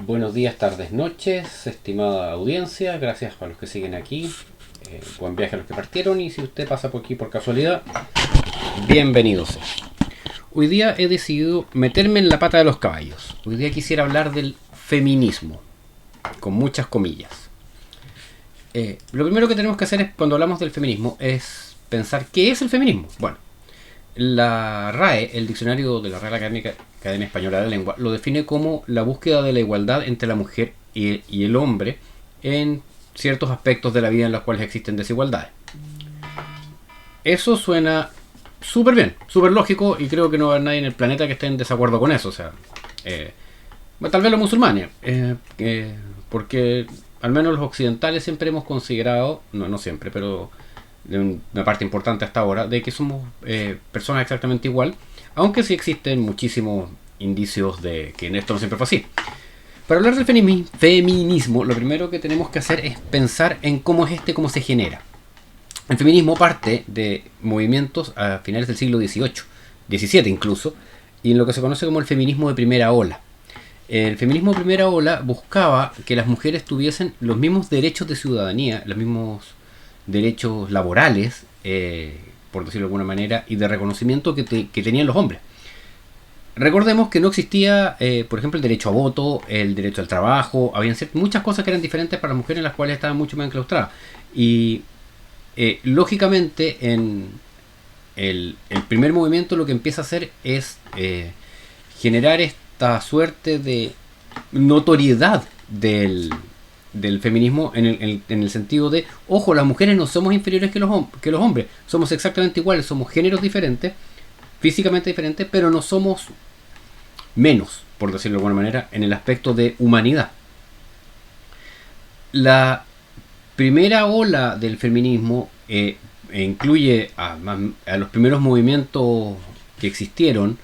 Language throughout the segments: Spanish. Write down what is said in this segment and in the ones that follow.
Buenos días, tardes, noches, estimada audiencia, gracias a los que siguen aquí, buen viaje a los que partieron, y si usted pasa por aquí por casualidad, bienvenidos. Hoy día he decidido meterme en la pata de los caballos. Hoy día quisiera hablar del feminismo, con muchas comillas. Lo primero que tenemos que hacer es, cuando hablamos del feminismo, es pensar ¿qué es el feminismo? Bueno, la RAE, el diccionario de la Real Academia Española de la Lengua, lo define como la búsqueda de la igualdad entre la mujer y el hombre en ciertos aspectos de la vida en los cuales existen desigualdades. Eso suena súper bien, súper lógico, y creo que no hay nadie en el planeta que esté en desacuerdo con eso. O sea, tal vez los musulmanes, porque al menos los occidentales siempre hemos considerado, no siempre, pero de una parte importante hasta ahora, de que somos personas exactamente igual, aunque sí existen muchísimos indicios de que esto no siempre fue así. Para hablar del feminismo, lo primero que tenemos que hacer es pensar en cómo cómo se genera. El feminismo parte de movimientos a finales del siglo XVIII, XVII incluso, y en lo que se conoce como el feminismo de primera ola. El feminismo de primera ola buscaba que las mujeres tuviesen los mismos derechos de ciudadanía, los mismos derechos laborales, por decirlo de alguna manera, y de reconocimiento que tenían los hombres. Recordemos que no existía, por ejemplo, el derecho a voto, el derecho al trabajo. Habían muchas cosas que eran diferentes para las mujeres, en las cuales estaban mucho más enclaustradas. Y lógicamente, en el primer movimiento lo que empieza a hacer es generar esta suerte de notoriedad del feminismo en el sentido de, ojo, las mujeres no somos inferiores que los hombres, somos exactamente iguales, somos géneros diferentes, físicamente diferentes, pero no somos menos, por decirlo de alguna manera, en el aspecto de humanidad. La primera ola del feminismo incluye a los primeros movimientos que existieron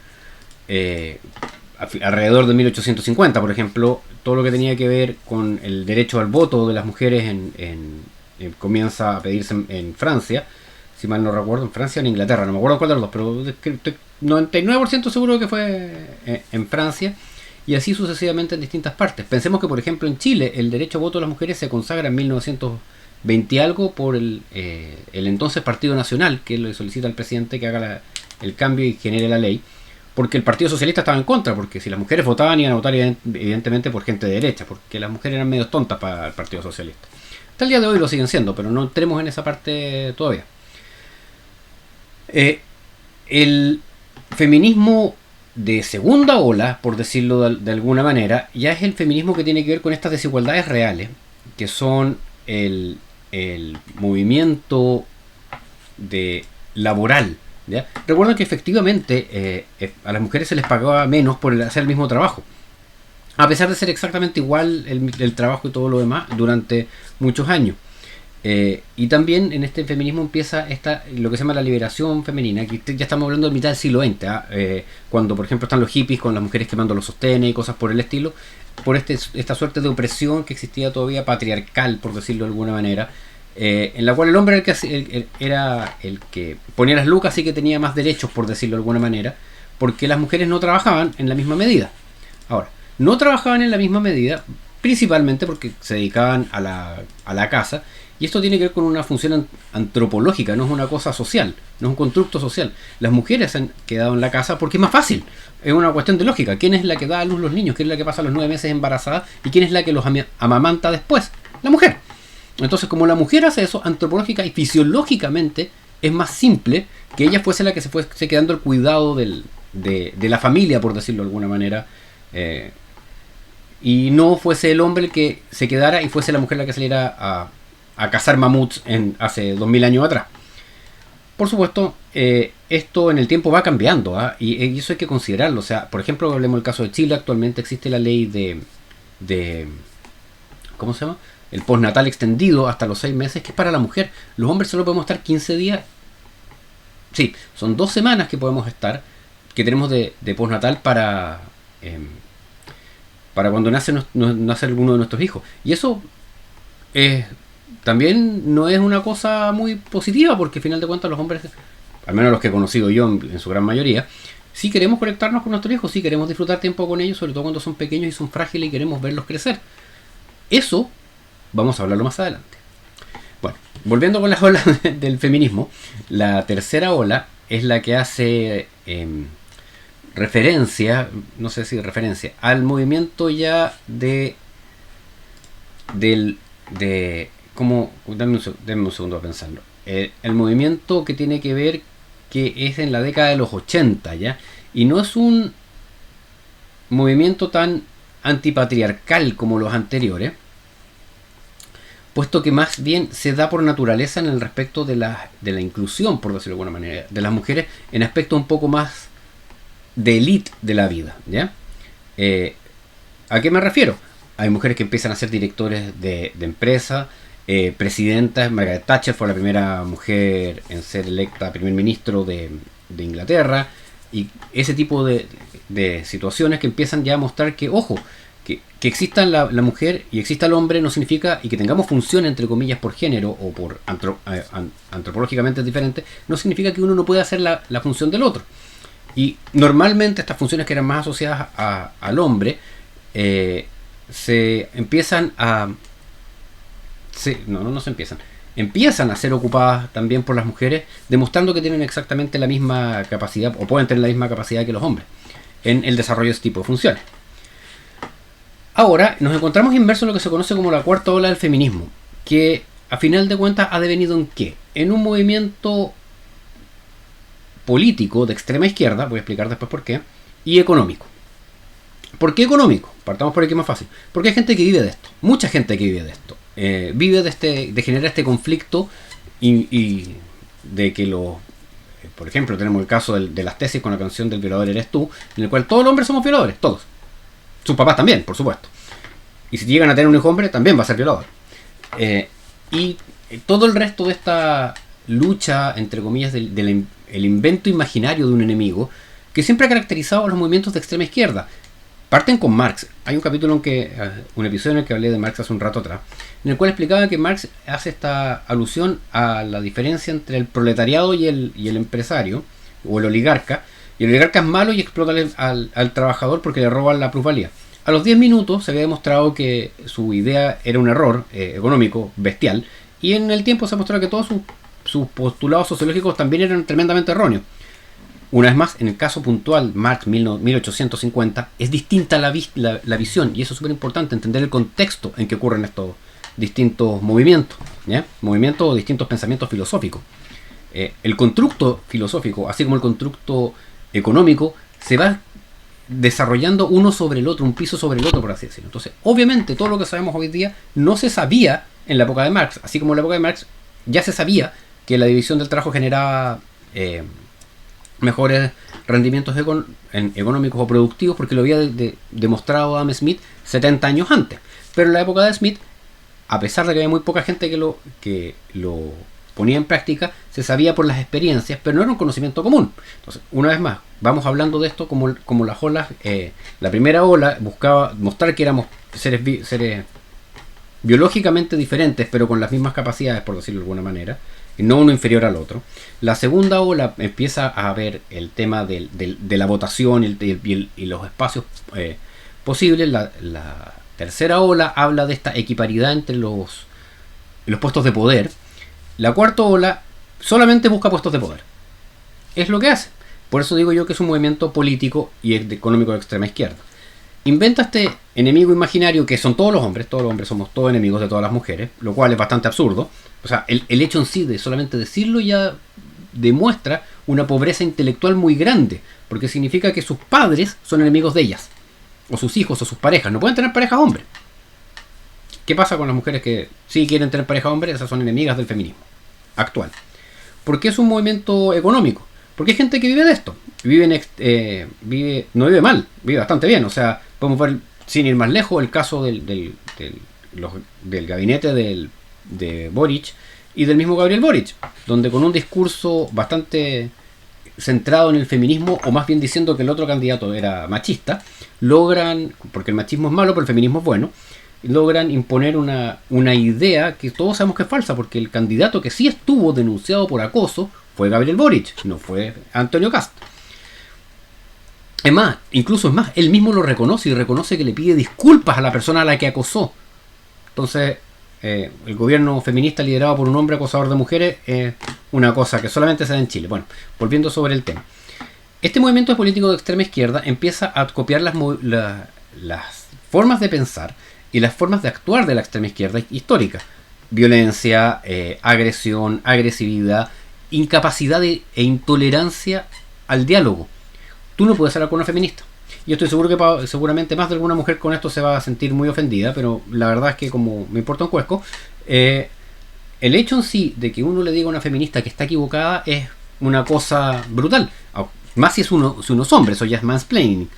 alrededor de 1850, por ejemplo. Todo lo que tenía que ver con el derecho al voto de las mujeres comienza a pedirse en Francia, si mal no recuerdo, en Francia o en Inglaterra, no me acuerdo cuál de los dos, pero estoy 99% seguro que fue en Francia, y así sucesivamente en distintas partes. Pensemos que, por ejemplo, en Chile el derecho a voto de las mujeres se consagra en 1920 y algo por el entonces Partido Nacional, que le solicita al presidente que haga el cambio y genere la ley, porque el Partido Socialista estaba en contra, porque si las mujeres votaban iban a votar evidentemente por gente de derecha, porque las mujeres eran medio tontas para el Partido Socialista. Hasta el día de hoy lo siguen siendo, pero no entremos en esa parte todavía. El feminismo de segunda ola, por decirlo de alguna manera, ya es el feminismo que tiene que ver con estas desigualdades reales, que son el movimiento laboral. ¿Ya? Recuerden que efectivamente a las mujeres se les pagaba menos por hacer el mismo trabajo, a pesar de ser exactamente igual el trabajo y todo lo demás durante muchos años. Y también en este feminismo empieza lo que se llama la liberación femenina, que ya estamos hablando de mitad del siglo XX, cuando por ejemplo están los hippies con las mujeres quemando los sostenes y cosas por el estilo, por esta suerte de opresión que existía todavía patriarcal, por decirlo de alguna manera, en la cual el hombre era el que ponía las lucas y que tenía más derechos, por decirlo de alguna manera, porque las mujeres no trabajaban en la misma medida. Ahora, no trabajaban en la misma medida principalmente porque se dedicaban a la casa, y esto tiene que ver con una función antropológica, no es una cosa social, no es un constructo social. Las mujeres se han quedado en la casa porque es más fácil, es una cuestión de lógica. ¿Quién es la que da a luz los niños? ¿Quién es la que pasa los 9 meses embarazada? ¿Y quién es la que los amamanta después? La mujer. Entonces, como la mujer hace eso, antropológica y fisiológicamente es más simple que ella fuese la que se fuese quedando el cuidado de la familia, por decirlo de alguna manera, y no fuese el hombre el que se quedara y fuese la mujer la que saliera a cazar mamuts hace 2000 años atrás. Por supuesto, esto en el tiempo va cambiando, y eso hay que considerarlo. O sea, por ejemplo, hablemos del caso de Chile. Actualmente existe la ley de ¿cómo se llama? El postnatal extendido hasta los 6 meses, que es para la mujer. Los hombres solo podemos estar 15 días. Sí, son 2 semanas que podemos estar, que tenemos de postnatal para cuando nace alguno de nuestros hijos. Y eso también no es una cosa muy positiva, porque al final de cuentas los hombres al menos los que he conocido yo en su gran mayoría, sí queremos conectarnos con nuestros hijos, sí queremos disfrutar tiempo con ellos, sobre todo cuando son pequeños y son frágiles y queremos verlos crecer. Eso vamos a hablarlo más adelante. Bueno, volviendo con las olas del feminismo, la tercera ola es la que hace referencia, no sé si referencia, al movimiento ya como, denme un segundo a pensarlo. El movimiento que tiene que ver, que es en la década de los 80 ya, y no es un movimiento tan antipatriarcal como los anteriores, puesto que más bien se da por naturaleza en el respecto de la inclusión, por decirlo de alguna manera, de las mujeres en aspectos un poco más de élite de la vida, ¿ya? ¿A qué me refiero? Hay mujeres que empiezan a ser directores de empresas, presidentas. Margaret Thatcher fue la primera mujer en ser electa primer ministro de Inglaterra, y ese tipo de situaciones que empiezan ya a mostrar que, ojo, que exista la mujer y exista el hombre no significa, y que tengamos función entre comillas por género o por antropológicamente diferente, no significa que uno no pueda hacer la función del otro. Y normalmente estas funciones que eran más asociadas al hombre se empiezan a... empiezan a ser ocupadas también por las mujeres, demostrando que tienen exactamente la misma capacidad, o pueden tener la misma capacidad que los hombres en el desarrollo de este tipo de funciones. Ahora nos encontramos inmersos en lo que se conoce como la cuarta ola del feminismo, que a final de cuentas ha devenido en ¿qué? En un movimiento político de extrema izquierda, voy a explicar después por qué, y económico. ¿Por qué económico? Partamos por aquí más fácil. Porque hay gente que vive de esto, mucha gente que vive de esto. Vive de generar este conflicto y de que por ejemplo, tenemos el caso de las tesis con la canción del violador eres tú, en el cual todos los hombres somos violadores, todos. Sus papás también, por supuesto. Y si llegan a tener un hijo hombre, también va a ser violador. Y todo el resto de esta lucha, entre comillas, el invento imaginario de un enemigo, que siempre ha caracterizado a los movimientos de extrema izquierda. Parten con Marx. Hay un capítulo un episodio en el que hablé de Marx hace un rato atrás, en el cual explicaba que Marx hace esta alusión a la diferencia entre el proletariado y el empresario, o el oligarca. Y el oligarca es malo y explota al trabajador porque le roban la plusvalía. A los 10 minutos se había demostrado que su idea era un error económico bestial, y en el tiempo se ha mostrado que todos sus postulados sociológicos también eran tremendamente erróneos. Una vez más, en el caso puntual, Marx 1850, es distinta la visión, y eso es súper importante, entender el contexto en que ocurren estos distintos movimientos, ¿ya? Movimientos o distintos pensamientos filosóficos. El constructo filosófico, así como el constructo económico, se va desarrollando uno sobre el otro, un piso sobre el otro, por así decirlo. Entonces, obviamente, todo lo que sabemos hoy día no se sabía en la época de Marx, así como en la época de Marx ya se sabía que la división del trabajo generaba mejores rendimientos económicos o productivos, porque lo había demostrado Adam Smith 70 años antes. Pero en la época de Smith, a pesar de que había muy poca gente que lo ponía en práctica, se sabía por las experiencias, pero no era un conocimiento común. Entonces, una vez más, vamos hablando de esto como las olas. La primera ola buscaba mostrar que éramos seres biológicamente diferentes, pero con las mismas capacidades, por decirlo de alguna manera, y no uno inferior al otro. La segunda ola empieza a ver el tema de la votación y los espacios posibles. La tercera ola habla de esta equiparidad entre los puestos de poder. La cuarta ola solamente busca puestos de poder. Es lo que hace. Por eso digo yo que es un movimiento político y económico de extrema izquierda. Inventa este enemigo imaginario que son todos los hombres somos todos enemigos de todas las mujeres, lo cual es bastante absurdo. O sea, el hecho en sí de solamente decirlo ya demuestra una pobreza intelectual muy grande, porque significa que sus padres son enemigos de ellas, o sus hijos o sus parejas. No pueden tener pareja hombre. ¿Qué pasa con las mujeres que sí quieren tener pareja hombre? Esas son enemigas del feminismo actual. ¿Por qué es un movimiento económico? Porque hay gente que vive de esto. No vive mal, vive bastante bien. O sea, podemos ver, sin ir más lejos, el caso del gabinete de Boric y del mismo Gabriel Boric, donde con un discurso bastante centrado en el feminismo, o más bien diciendo que el otro candidato era machista, logran, porque el machismo es malo pero el feminismo es bueno, logran imponer una idea que todos sabemos que es falsa, porque el candidato que sí estuvo denunciado por acoso fue Gabriel Boric, no fue Antonio Cast. Es más, él mismo lo reconoce y reconoce que le pide disculpas a la persona a la que acosó. Entonces, el gobierno feminista liderado por un hombre acosador de mujeres es una cosa que solamente se da en Chile. Bueno, volviendo sobre el tema. Este movimiento político de extrema izquierda empieza a copiar las formas de pensar y las formas de actuar de la extrema izquierda histórica. Violencia, agresión, agresividad, incapacidad e intolerancia al diálogo. Tú no puedes hablar con una feminista. Yo estoy seguro que seguramente más de alguna mujer con esto se va a sentir muy ofendida, pero la verdad es que como me importa un cuesco, el hecho en sí de que uno le diga a una feminista que está equivocada es una cosa brutal. Más si uno es hombre, eso ya es mansplaining.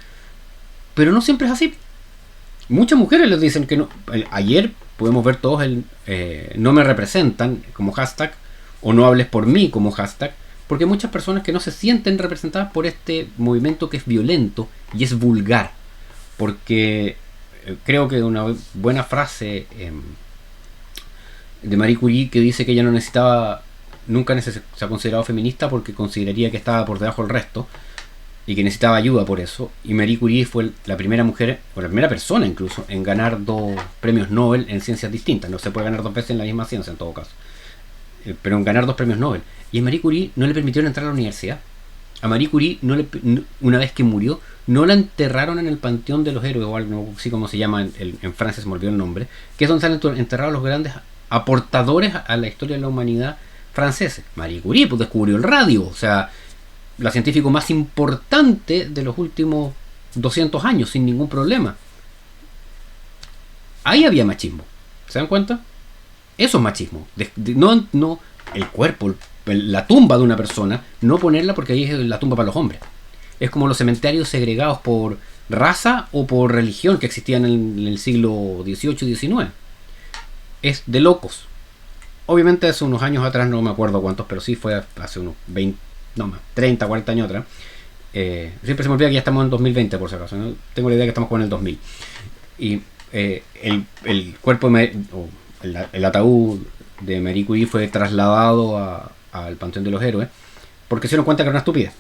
Pero no siempre es así. Muchas mujeres les dicen que no. Ayer podemos ver todos el no me representan como hashtag, o no hables por mí como hashtag, porque hay muchas personas que no se sienten representadas por este movimiento que es violento y es vulgar. Porque creo que una buena frase de Marie Curie que dice que ella no necesitaba, nunca se ha considerado feminista porque consideraría que estaba por debajo del resto y que necesitaba ayuda por eso. Y Marie Curie fue la primera mujer, o la primera persona incluso, en ganar 2 premios Nobel en ciencias distintas. No se puede ganar 2 veces en la misma ciencia en todo caso, pero en ganar 2 premios Nobel. Y a Marie Curie no le permitieron entrar a la universidad. A Marie Curie, una vez que murió, no la enterraron en el Panteón de los Héroes, o algo así como se llama en Francia, se me olvidó el nombre, que es donde están enterrados los grandes aportadores a la historia de la humanidad franceses. Marie Curie pues descubrió el radio, o sea, la científica más importante de los últimos 200 años, sin ningún problema. Ahí había machismo, ¿se dan cuenta? Eso es machismo. No el cuerpo, la tumba de una persona, no ponerla porque ahí es la tumba para los hombres. Es como los cementerios segregados por raza o por religión que existían en el siglo XVIII y XIX. Es de locos. Obviamente hace unos años atrás, no me acuerdo cuántos, pero sí fue hace unos 20, no más, 30, 40 años atrás. Siempre se me olvida que ya estamos en 2020 por si acaso, ¿no? Tengo la idea que estamos con el 2000. Y el cuerpo, el ataúd de Marie Curie fue trasladado al Panteón de los Héroes porque se dieron cuenta que era una estupidez.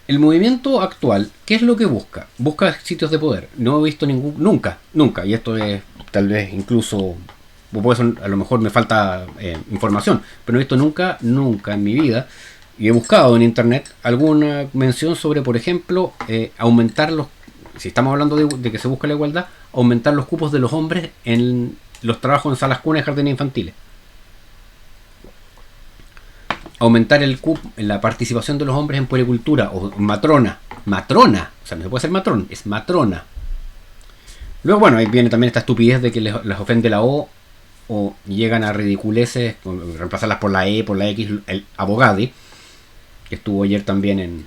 El movimiento actual, ¿qué es lo que busca? Busca sitios de poder. No he visto nunca, y esto es tal vez incluso, a lo mejor me falta información, pero no he visto nunca en mi vida, y he buscado en internet alguna mención sobre, por ejemplo, aumentar si estamos hablando de que se busca la igualdad, aumentar los cupos de los hombres en los trabajos en salas cunas y jardines infantiles. Aumentar el cupo en la participación de los hombres en puericultura o matrona, o sea, no se puede ser matrón, es matrona. Luego, bueno, ahí viene también esta estupidez de que les ofende la o llegan a ridiculeces, reemplazarlas por la E, por la X, el abogade, que estuvo ayer también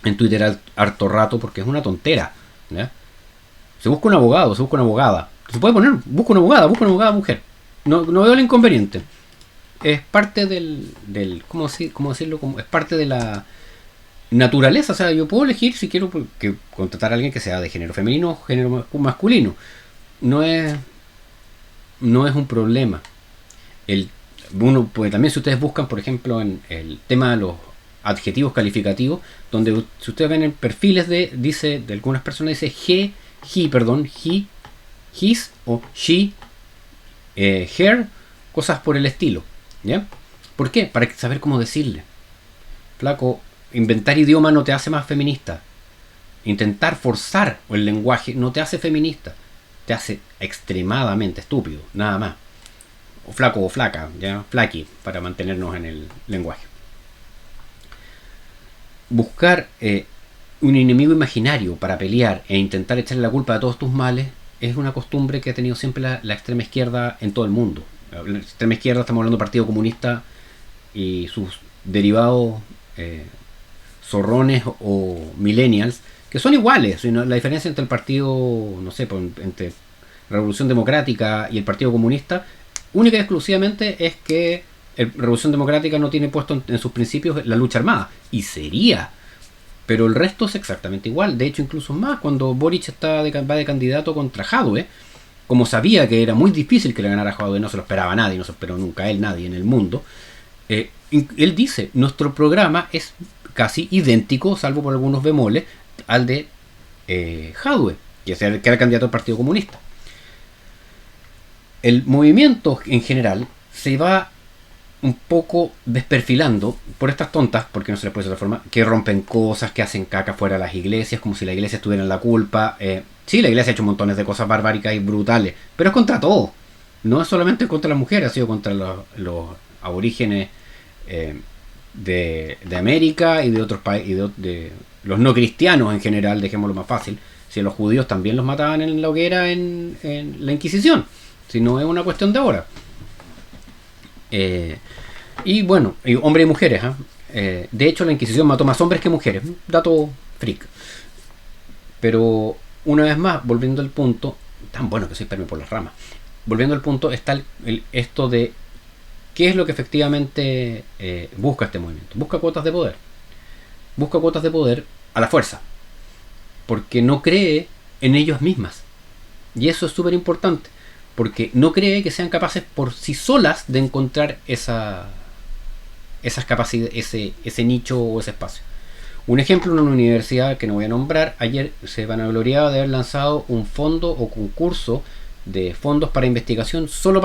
en Twitter harto rato, porque es una tontera, ¿ya? Se busca un abogado, se busca una abogada. Se puede poner, busca una abogada mujer. No veo el inconveniente. Es parte del ¿cómo decirlo? Es parte de la naturaleza. O sea, yo puedo elegir si quiero contratar a alguien que sea de género femenino o género masculino. No es un problema. Uno puede también, si ustedes buscan, por ejemplo, en el tema de los adjetivos calificativos, donde si ustedes ven en perfiles de algunas personas, dice he, his o she, her, cosas por el estilo, ¿ya? ¿Por qué? Para saber cómo decirle. Flaco, inventar idioma no te hace más feminista. Intentar forzar el lenguaje no te hace feminista. Te hace extremadamente estúpido, nada más. O flaco o flaca, ya, flaqui, para mantenernos en el lenguaje. Buscar un enemigo imaginario para pelear e intentar echarle la culpa de todos tus males es una costumbre que ha tenido siempre la extrema izquierda en todo el mundo. La extrema izquierda, estamos hablando del Partido Comunista y sus derivados zorrones o millennials, que son iguales. La diferencia entre el partido, no sé, entre Revolución Democrática y el Partido Comunista, única y exclusivamente es que Revolución Democrática no tiene puesto en sus principios la lucha armada, y sería, pero el resto es exactamente igual. De hecho, incluso más, cuando Boric va de candidato contra Jadwe, como sabía que era muy difícil que le ganara a Jadwe, no se lo esperaba nadie, no se esperó nunca él, nadie en el mundo, Él dice, nuestro programa es casi idéntico, salvo por algunos bemoles, al de Jadwe, que era candidato al Partido Comunista. El movimiento en general se va un poco desperfilando por estas tontas, porque no se les puede decir de otra forma, que rompen cosas, que hacen caca fuera de las iglesias, como si la iglesia estuviera en la culpa. Sí, la iglesia ha hecho montones de cosas barbáricas y brutales, pero es contra todo. No es solamente contra las mujeres, ha sido contra los aborígenes de América y de otros países, de los no cristianos en general, dejémoslo más fácil. Si a los judíos también los mataban en la hoguera en la Inquisición, si no es una cuestión de ahora. Y bueno, hombres y mujeres. De hecho, la Inquisición mató más hombres que mujeres. Dato freak. Pero, una vez más, volviendo al punto, tan bueno que soy perme por las ramas. Volviendo al punto, está esto de qué es lo que efectivamente busca este movimiento. Busca cuotas de poder. Busca cuotas de poder a la fuerza. Porque no cree en ellos mismas. Y eso es súper importante. Porque no cree que sean capaces por sí solas de encontrar esas capacidades, ese nicho o ese espacio. Un ejemplo, en una universidad que no voy a nombrar, ayer se vanagloriaba de haber lanzado un fondo o concurso de fondos para investigación solo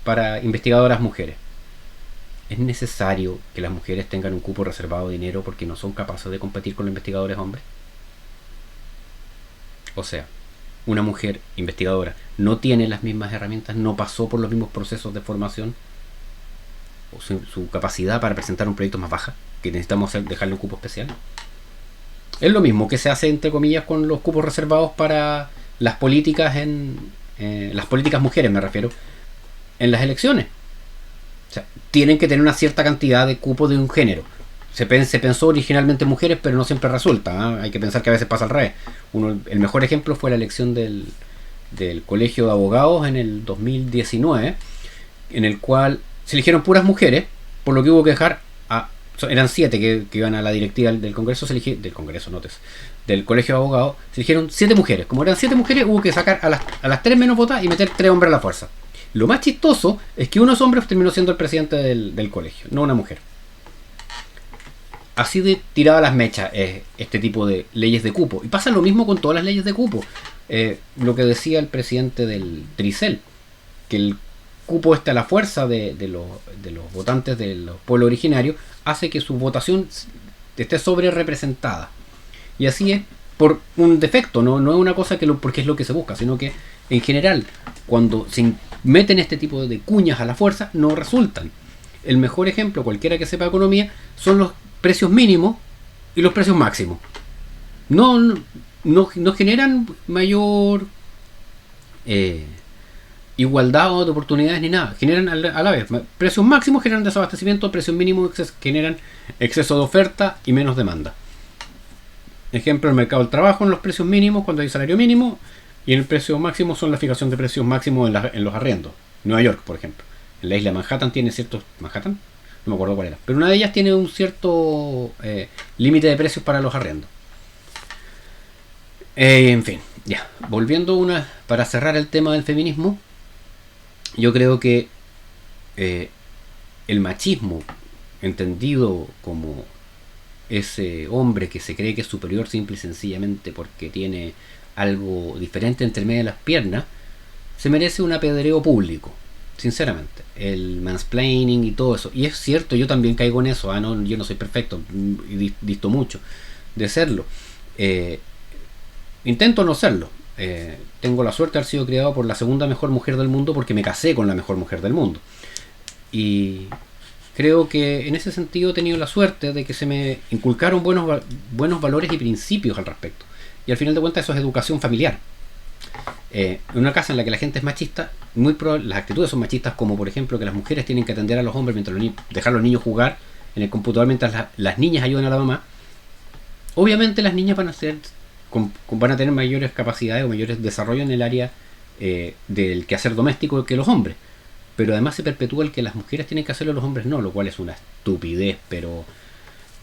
para investigadoras mujeres. ¿Es necesario que las mujeres tengan un cupo reservado de dinero porque no son capaces de competir con los investigadores hombres? O sea, una mujer investigadora no tiene las mismas herramientas, no pasó por los mismos procesos de formación, o su capacidad para presentar un proyecto más baja, que necesitamos dejarle un cupo especial. Es lo mismo que se hace, entre comillas, con los cupos reservados para las políticas las políticas mujeres, me refiero, en las elecciones. O sea, tienen que tener una cierta cantidad de cupos de un género. Se pensó originalmente en mujeres, pero no siempre resulta. Hay que pensar que a veces pasa al revés. El mejor ejemplo fue la elección del Colegio de Abogados en el 2019, en el cual se eligieron puras mujeres, por lo que hubo que dejar eran 7 que iban a la directiva del Congreso, del Colegio de Abogados, se eligieron 7 mujeres. Como eran 7 mujeres, hubo que sacar a las 3 menos votadas y meter 3 hombres a la fuerza. Lo más chistoso es que uno de esos hombres terminó siendo el presidente del colegio, no una mujer. Así de tirada las mechas este tipo de leyes de cupo. Y pasa lo mismo con todas las leyes de cupo. Lo que decía el presidente del Tricel, que el cupo a la fuerza de los votantes de los pueblos originarios hace que su votación esté sobre representada. Y así es por un defecto, no es una cosa porque es lo que se busca, sino que en general, cuando se meten este tipo de cuñas a la fuerza, no resultan. El mejor ejemplo, cualquiera que sepa economía, son los precios mínimos y los precios máximos. No generan mayor igualdad de oportunidades ni nada. Generan a la vez. Precios máximos generan desabastecimiento, precios mínimos generan exceso de oferta y menos demanda. Ejemplo, el mercado del trabajo en los precios mínimos cuando hay salario mínimo, y en el precio máximo son la fijación de precios máximos en los arriendos. Nueva York, por ejemplo. En la isla de Manhattan tiene ciertos... ¿Manhattan? No me acuerdo cuál era. Pero una de ellas tiene un cierto límite de precios para los arriendos. En fin, ya. Volviendo para cerrar el tema del feminismo, yo creo que el machismo, entendido como ese hombre que se cree que es superior simple y sencillamente porque tiene algo diferente entre medio de las piernas, se merece un apedreo público, sinceramente. El mansplaining y todo eso. Y es cierto, yo también caigo en eso. Yo no soy perfecto, y disto mucho de serlo. Intento no serlo. Tengo la suerte de haber sido criado por la segunda mejor mujer del mundo porque me casé con la mejor mujer del mundo. Y creo que en ese sentido he tenido la suerte de que se me inculcaron buenos valores y principios al respecto. Y al final de cuentas eso es educación familiar. En una casa en la que la gente es machista, las actitudes son machistas, como por ejemplo que las mujeres tienen que atender a los hombres mientras dejar a los niños jugar en el computador mientras las niñas ayudan a la mamá. Obviamente las niñas van a tener mayores capacidades o mayores desarrollo en el área del quehacer doméstico que los hombres. Pero además se perpetúa el que las mujeres tienen que hacerlo y los hombres no, lo cual es una estupidez, pero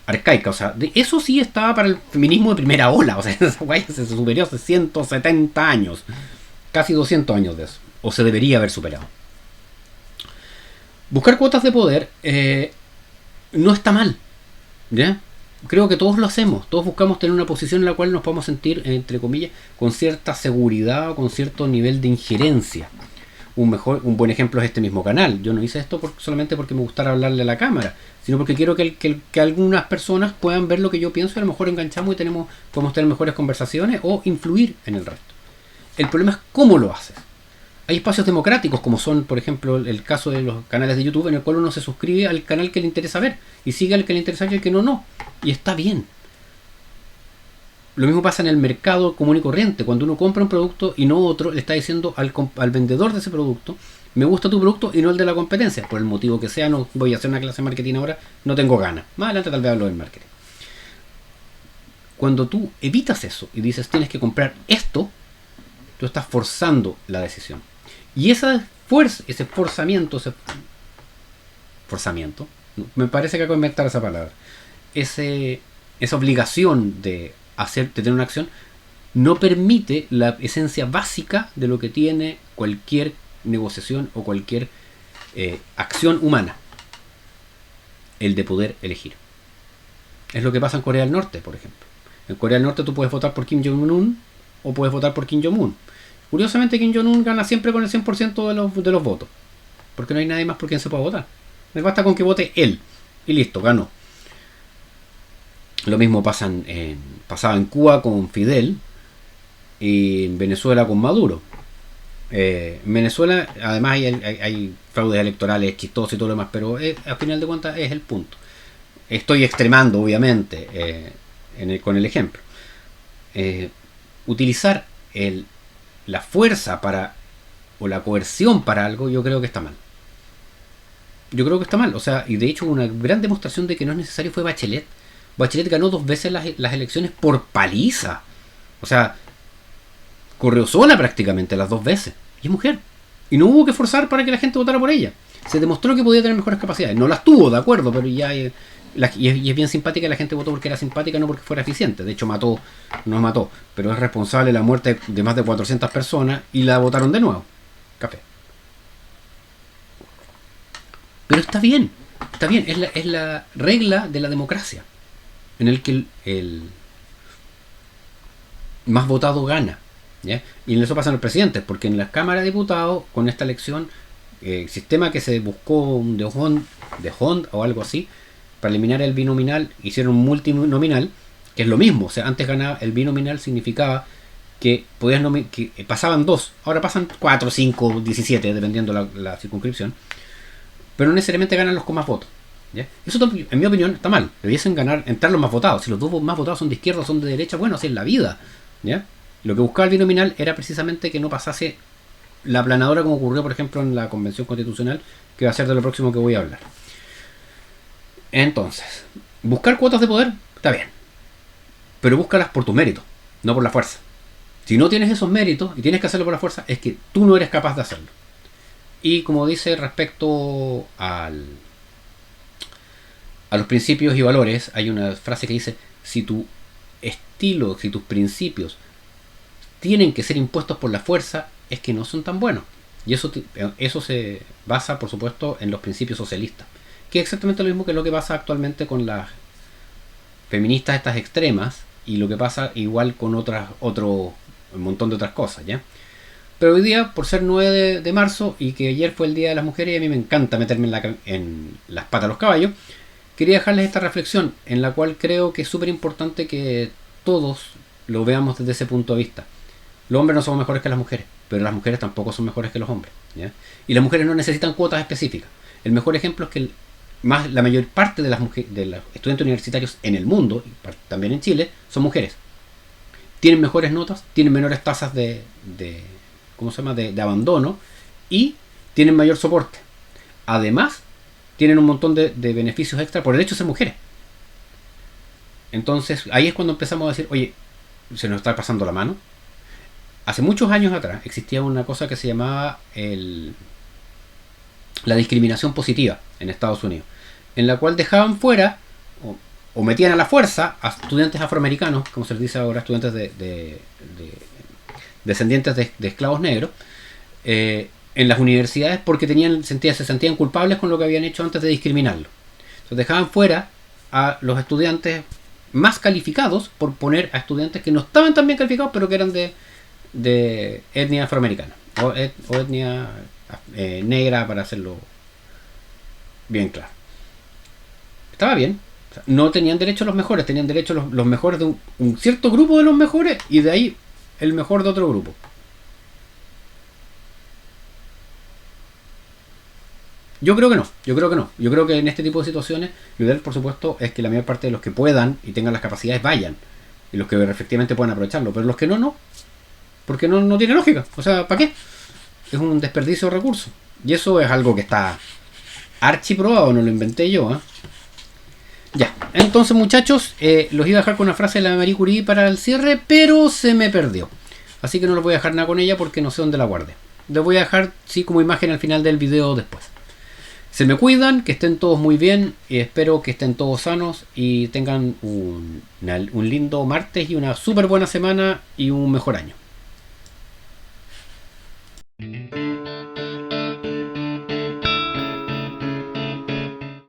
arcaica. O sea, eso sí estaba para el feminismo de primera ola. O sea, esa guay se superó hace 170 años. Casi 200 años de eso. O se debería haber superado. Buscar cuotas de poder no está mal, ¿ya? Creo que todos lo hacemos, todos buscamos tener una posición en la cual nos podamos sentir, entre comillas, con cierta seguridad o con cierto nivel de injerencia. Un buen ejemplo es este mismo canal. Yo no hice esto solamente porque me gustara hablarle a la cámara, sino porque quiero que algunas personas puedan ver lo que yo pienso y a lo mejor enganchamos y podemos tener mejores conversaciones o influir en el resto. El problema es cómo lo haces. Hay espacios democráticos como son, por ejemplo, el caso de los canales de YouTube en el cual uno se suscribe al canal que le interesa ver y sigue al que le interesa ver y al que no. Y está bien. Lo mismo pasa en el mercado común y corriente. Cuando uno compra un producto y no otro, le está diciendo al vendedor de ese producto: me gusta tu producto y no el de la competencia. Por el motivo que sea, no voy a hacer una clase de marketing ahora, no tengo ganas. Más adelante tal vez hablo del marketing. Cuando tú evitas eso y dices tienes que comprar esto, tú estás forzando la decisión. Y esa fuerza, ese forzamiento, me parece que hay que inventar esa palabra, esa obligación de tener una acción, no permite la esencia básica de lo que tiene cualquier negociación o cualquier acción humana: el de poder elegir. Es lo que pasa en Corea del Norte, por ejemplo. En Corea del Norte tú puedes votar por Kim Jong-un o puedes votar por Kim Jong-un. Curiosamente, Kim Jong-un gana siempre con el 100% de los votos, porque no hay nadie más por quien se pueda votar. Me basta con que vote él y listo, ganó. Lo mismo pasaba en Cuba con Fidel y en Venezuela con Maduro. En Venezuela, además, hay fraudes electorales chistosos y todo lo demás, pero al final de cuentas es el punto. Estoy extremando, obviamente, con el ejemplo. Utilizar la fuerza o la coerción para algo, yo creo que está mal. O sea, y de hecho una gran demostración de que no es necesario fue Bachelet. Bachelet ganó 2 veces las elecciones por paliza. O sea, corrió sola prácticamente las 2 veces. Y es mujer. Y no hubo que forzar para que la gente votara por ella. Se demostró que podía tener mejores capacidades. No las tuvo, de acuerdo, pero ya... y es bien simpática, la gente votó porque era simpática, no porque fuera eficiente. De hecho mató, pero es responsable de la muerte de más de 400 personas y la votaron de nuevo. Café. Pero está bien, es la regla de la democracia, en el que el más votado gana, ¿ya? Y en eso pasan los presidentes, porque en la Cámara de Diputados, con esta elección, el sistema que se buscó de Hond o algo así, para eliminar el binominal, hicieron un multinominal, que es lo mismo. O sea, antes ganaba el binominal, significaba que que pasaban 2, ahora pasan 4, 5, 17, dependiendo la circunscripción, pero no necesariamente ganan los con más votos, ¿ya? Eso, en mi opinión, está mal. Debiesen entrar los más votados. Si los 2 más votados son de izquierda o son de derecha, bueno, así es la vida, ¿ya? Lo que buscaba el binominal era precisamente que no pasase la aplanadora, como ocurrió, por ejemplo, en la Convención Constitucional, que va a ser de lo próximo que voy a hablar. Entonces, buscar cuotas de poder está bien, pero búscalas por tus méritos, no por la fuerza. Si no tienes esos méritos y tienes que hacerlo por la fuerza, es que tú no eres capaz de hacerlo. Y como dice respecto a los principios y valores, hay una frase que dice: si tu estilo, si tus principios tienen que ser impuestos por la fuerza, es que no son tan buenos. Y eso se basa, por supuesto, en los principios socialistas, que es exactamente lo mismo que lo que pasa actualmente con las feministas estas extremas, y lo que pasa igual con un montón de otras cosas, ¿ya? Pero hoy día, por ser 9 de marzo y que ayer fue el Día de las Mujeres, y a mí me encanta meterme en las patas de los caballos, quería dejarles esta reflexión, en la cual creo que es súper importante que todos lo veamos desde ese punto de vista. Los hombres no somos mejores que las mujeres, pero las mujeres tampoco son mejores que los hombres, ¿ya? Y las mujeres no necesitan cuotas específicas. El mejor ejemplo es que la mayor parte de los estudiantes universitarios en el mundo, y también en Chile, son mujeres. Tienen mejores notas, tienen menores tasas de abandono y tienen mayor soporte. Además, tienen un montón de beneficios extra por el hecho de ser mujeres. Entonces, ahí es cuando empezamos a decir: oye, se nos está pasando la mano. Hace muchos años atrás existía una cosa que se llamaba la discriminación positiva en Estados Unidos, en la cual dejaban fuera o metían a la fuerza a estudiantes afroamericanos, como se les dice ahora, estudiantes descendientes de esclavos negros, en las universidades, porque se sentían culpables con lo que habían hecho antes de discriminarlo. O sea, dejaban fuera a los estudiantes más calificados por poner a estudiantes que no estaban tan bien calificados, pero que eran de etnia afroamericana o etnia negra, para hacerlo bien claro. Estaba bien. O sea, no tenían derecho los mejores, tenían derecho los mejores de un cierto grupo de los mejores y de ahí el mejor de otro grupo. Yo creo que no, yo creo que no. Yo creo que en este tipo de situaciones, lo ideal, por supuesto, es que la mayor parte de los que puedan y tengan las capacidades vayan. Y los que efectivamente puedan aprovecharlo. Pero los que no, no. Porque no tiene lógica. O sea, ¿para qué? Es un desperdicio de recursos. Y eso es algo que está archiprobado, no lo inventé yo. Ya, entonces muchachos, los iba a dejar con una frase de la Marie Curie para el cierre, pero se me perdió. Así que no les voy a dejar nada con ella porque no sé dónde la guardé. Les voy a dejar, sí, como imagen al final del video después. Se me cuidan, que estén todos muy bien y espero que estén todos sanos y tengan un lindo martes y una súper buena semana y un mejor año.